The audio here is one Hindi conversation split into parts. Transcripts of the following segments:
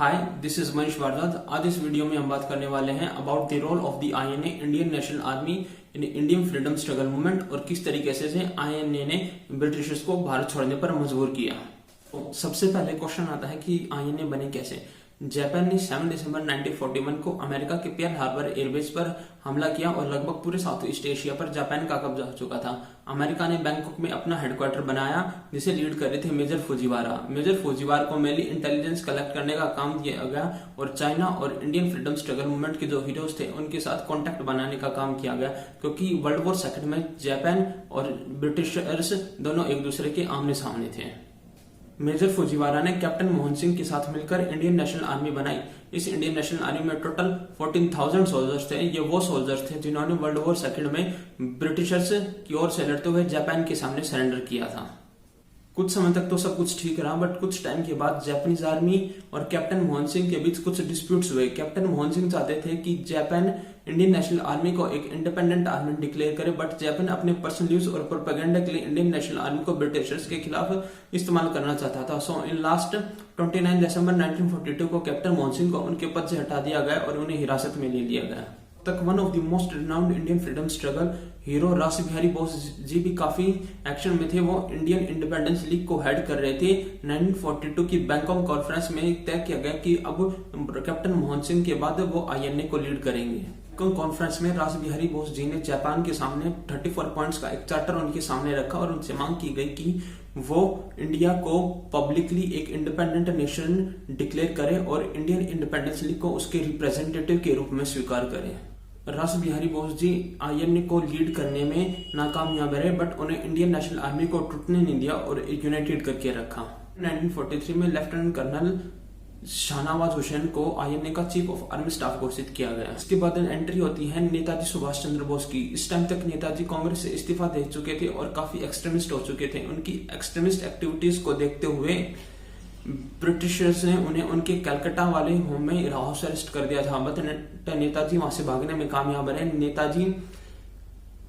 Hi, this is Manish Bhardwaj. आज इस वीडियो में हम बात करने वाले हैं about the role of the INA Indian National Army in Indian freedom struggle movement और किस तरीके से आईएनए ने ब्रिटिशर्स को भारत छोड़ने पर मजबूर किया। तो सबसे पहले क्वेश्चन आता है कि आईएनए बने कैसे। जापान ने 7 दिसंबर 1941 को अमेरिका के पर्ल हार्बर एयरबेस पर हमला किया और लगभग पूरे साउथ ईस्ट एशिया पर जापान का कब्जा हो चुका था। अमेरिका ने बैंकॉक में अपना हेडक्वार्टर बनाया जिसे लीड कर रहे थे मेजर फुजिवारा। मेजर फुजिवारा को मेनली इंटेलिजेंस कलेक्ट करने का काम दिया गया और चाइना और इंडियन फ्रीडम स्ट्रगल मूवमेंट के जो हीरोज थे उनके साथ कॉन्टेक्ट बनाने का काम किया गया, क्योंकि वर्ल्ड वॉर सेकंड में जापान और ब्रिटिशर्स दोनों एक दूसरे के आमने सामने थे। मेजर फुजिवारा ने कैप्टन मोहन सिंह के साथ मिलकर इंडियन नेशनल आर्मी बनाई। इस इंडियन नेशनल आर्मी में टोटल 14,000 सोल्जर्स थे। ये वो सोल्जर्स थे जिन्होंने वर्ल्ड वॉर सेकंड में ब्रिटिशर्स की ओर से लड़ते हुए जापान के सामने सरेंडर किया था। कुछ समय तक तो सब कुछ ठीक रहा, बट कुछ टाइम के बाद जापानीज आर्मी और कैप्टन मोहन सिंह के बीच कुछ डिस्प्यूट्स हुए। कैप्टन मोहन सिंह चाहते थे कि जापान इंडियन नेशनल आर्मी को एक इंडिपेंडेंट आर्मी डिक्लेयर करे, बट जापान अपने पर्सनल यूज और प्रोपेगेंडा के लिए इंडियन नेशनल आर्मी को ब्रिटिशर्स के खिलाफ इस्तेमाल करना चाहता था। सो इन लास्ट 29 दिसंबर 1942 को कैप्टन मोहन सिंह को उनके पद से हटा दिया गया और उन्हें हिरासत में ले लिया गया। तक one of the most renowned Indian freedom struggle hero रास बिहारी बोस जी भी काफी एक्शन में थे। वो इंडियन इंडिपेंडेंस लीग को हेड कर रहे थे। 1942 की बैंकॉक कॉन्फ्रेंस में तय किया गया कि अब कैप्टन मोहन सिंह के बाद वो आईएनए को लीड करेंगे। कॉन्फ्रेंस में रास बिहारी बोस जी ने जापान के सामने 34 पॉइंट्स का एक चार्टर उनके सामने रखा और उनसे मांग की गई कि वो इंडिया को पब्लिकली एक इंडिपेंडेंट नेशन डिक्लेयर करे और इंडियन इंडिपेंडेंस लीग को उसके रिप्रेजेंटेटिव के रूप में स्वीकार करे। रास बिहारी बोस जी आईएनए को लीड करने में नाकामयाब रहे, बट उन्हें इंडियन नेशनल आर्मी को टूटने नहीं दिया और यूनाइटेड करके रखा। 1943 में लेफ्टिनेंट कर्नल शाहनवाज हुसैन को आईएनए का चीफ ऑफ आर्मी स्टाफ घोषित किया गया। इसके बाद एंट्री होती है नेताजी सुभाष चंद्र बोस की। इस टाइम तक नेताजी कांग्रेस से इस्तीफा दे चुके थे और काफी एक्सट्रीमिस्ट हो चुके थे। उनकी एक्सट्रीमिस्ट एक्टिविटीज को देखते हुए ब्रिटिशर्स ने उन्हें उनके कलकत्ता वाले होम में हाउस अरेस्ट कर दिया था, बट नेताजी वहां से भागने में कामयाब रहे। नेताजी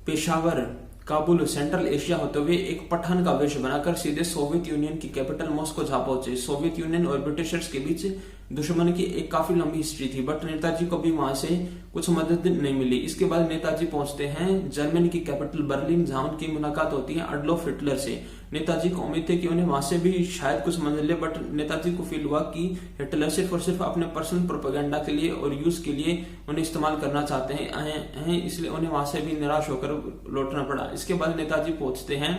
पेशावर, काबुल, सेंट्रल एशिया होते हुए एक पठान का वेश बनाकर सीधे सोवियत यूनियन की कैपिटल मॉस्को जा पहुंचे। सोवियत यूनियन और ब्रिटिशर्स के बीच दुश्मनी की एक काफी लंबी हिस्ट्री थी, बट नेताजी को भी वहां से कुछ मदद नहीं मिली। इसके बाद नेताजी पहुंचते हैं जर्मनी की कैपिटल बर्लिन, जहां उनकी मुलाकात होती है एडोल्फ हिटलर से। नेताजी को उम्मीद थी कि उन्हें वहां से भी शायद कुछ मदद मिले, बट नेताजी को फील हुआ कि हिटलर सिर्फ और सिर्फ अपने पर्सनल प्रोपेगेंडा के लिए और यूज के लिए उन्हें इस्तेमाल करना चाहते हैं, इसलिए उन्हें वहां से भी निराश होकर लौटना पड़ा। इसके बाद नेताजी पहुंचते हैं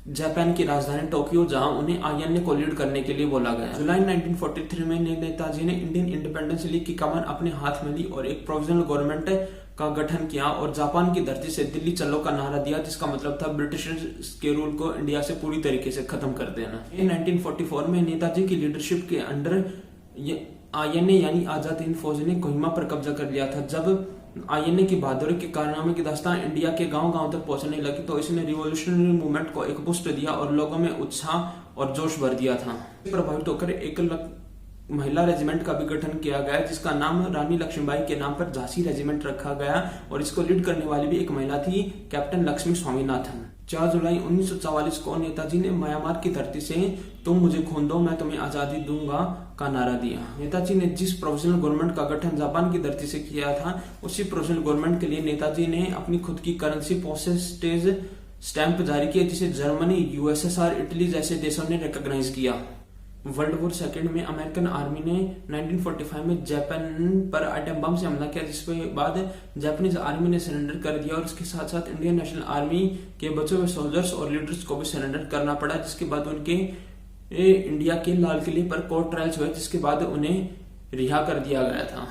जापान की राजधानी टोक्यो, जहां उन्हें आईएनए को लीड करने के लिए बोला गया। जुलाई 1943 में नेताजी ने इंडियन इंडिपेंडेंस लीग की कमान अपने हाथ में ली और एक प्रोविजनल गवर्नमेंट का गठन किया और जापान की धरती से दिल्ली चलो का नारा दिया, जिसका मतलब था ब्रिटिशर्स के रूल को इंडिया से पूरी तरीके से खत्म कर देना। 1944 में नेताजी की लीडरशिप के अंडर आईएनए यानी आजाद हिंद फौज ने कोहिमा पर कब्जा कर लिया था। जब आईएनए की बहादुरी के कारनामे की दास्तान इंडिया के गांव-गांव तक पहुंचने लगी तो इसने रिवॉल्यूशनरी मूवमेंट को एक बूस्ट दिया और लोगों में उत्साह और जोश भर दिया था। प्रभावित होकर एक महिला रेजिमेंट का भी गठन किया गया, जिसका नाम रानी लक्ष्मीबाई के नाम पर झांसी रेजिमेंट रखा गया और इसको लीड करने वाली भी एक महिला थी, कैप्टन लक्ष्मी स्वामीनाथन। 4 जुलाई 1944 को नेताजी ने म्यांमार की धरती से तुम मुझे खून दो मैं तुम्हें आजादी दूंगा का नारा दिया। नेताजी ने जिस प्रोविजनल गवर्नमेंट का गठन जापान की धरती से किया था, उसी प्रोविजनल गवर्नमेंट के लिए नेताजी ने अपनी खुद की करेंसी पोस्टेज स्टैंप जारी किया, जिसे जर्मनी, यूएसएसआर, इटली जैसे देशों ने रिकॉग्नाइज किया। वर्ल्ड वॉर सेकंड में अमेरिकन आर्मी ने 1945 में जापान पर आइटम बम से हमला किया, जिसके बाद जापानीज आर्मी ने सरेंडर कर दिया और उसके साथ साथ इंडियन नेशनल आर्मी के बचे हुए सोल्जर्स और लीडर्स को भी सरेंडर करना पड़ा, जिसके बाद उनके इंडिया के लाल किले पर कोर्ट ट्रायल्स हुए, जिसके बाद उन्हें रिहा कर दिया गया था।